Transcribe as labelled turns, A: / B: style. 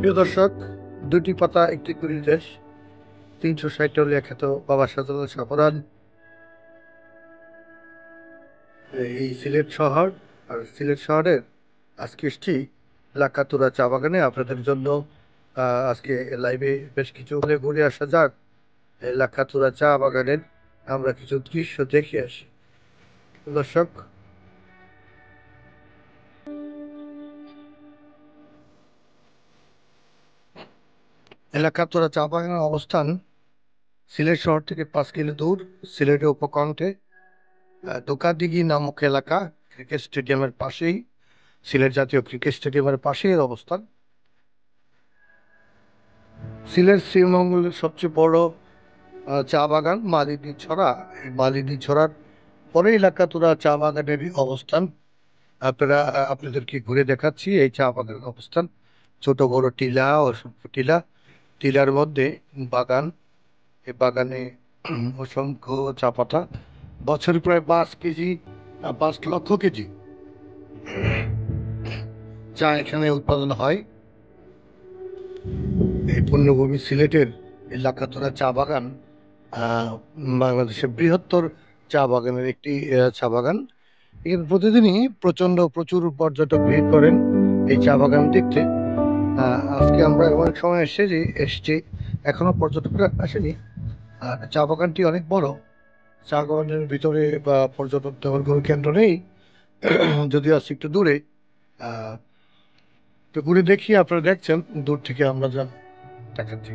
A: প্রিয় দর্শক, দুটি পাতা একটি কুড়ির দেশ, 360 লেখিত বাবা সাজাদুল শাহপরান এই সিলেট শহর। আর সিলেট শহরের আজকে এসছি লাকাতুরা চা বাগানে আপনাদের জন্য। আজকে লাইভে বেশ কিছু হলে ঘুরে আসা যাক এই লাকাতুরা চা বাগানের, আমরা কিছু দৃশ্য দেখে আসি দর্শক। লাকাতুরা চা বাগানের অবস্থান সিলেট শহর থেকে 5 কিলো দূর, সিলেটের উপকণ্ঠে দোকাদিঘি নামক এলাকা, ক্রিকেট স্টেডিয়ামের পাশেই, সিলেট জাতীয় ক্রিকেট স্টেডিয়ামের পাশেই এর অবস্থান। সিলেট শ্রীমঙ্গলের সবচেয়ে বড় চা বাগান মালিনী ছড়া। মালিনী ছড়ার পরে এলাকাতুরা চা বাগানের অবস্থান। আপনাদেরকে ঘুরে দেখাচ্ছি এই চা বাগানের অবস্থান। ছোট বড় টিলা, অসংখ্য টিলা, টিলার মধ্যে বাগান। এই বাগানে অসংখ্য চা পাতা, বছরে প্রায় 5 কেজি 5 লক্ষ কেজি চা এখানে উৎপাদন হয়। এই পূর্ণভূমি সিলেটের এই লাকাতরা চা বাগান বাংলাদেশের বৃহত্তর চা বাগানের একটি চা বাগান। এখানে প্রতিদিনই প্রচুর পর্যটক ভিড় করেন এই চা বাগান দেখতে। আজকে আমরা এমন এক সময় এসছি, এখনো পর্যটকরা আসেনি। আর চা বাগানটি অনেক বড়। চা বাগানের ভিতরে বা পর্যটক তেমন কোনো কেন্দ্র নেই, যদিও আছে একটু দূরে। আহ তো ঘুরে দেখি, আপনারা দেখছেন দূর থেকে আমরা যা দেখাচ্ছি।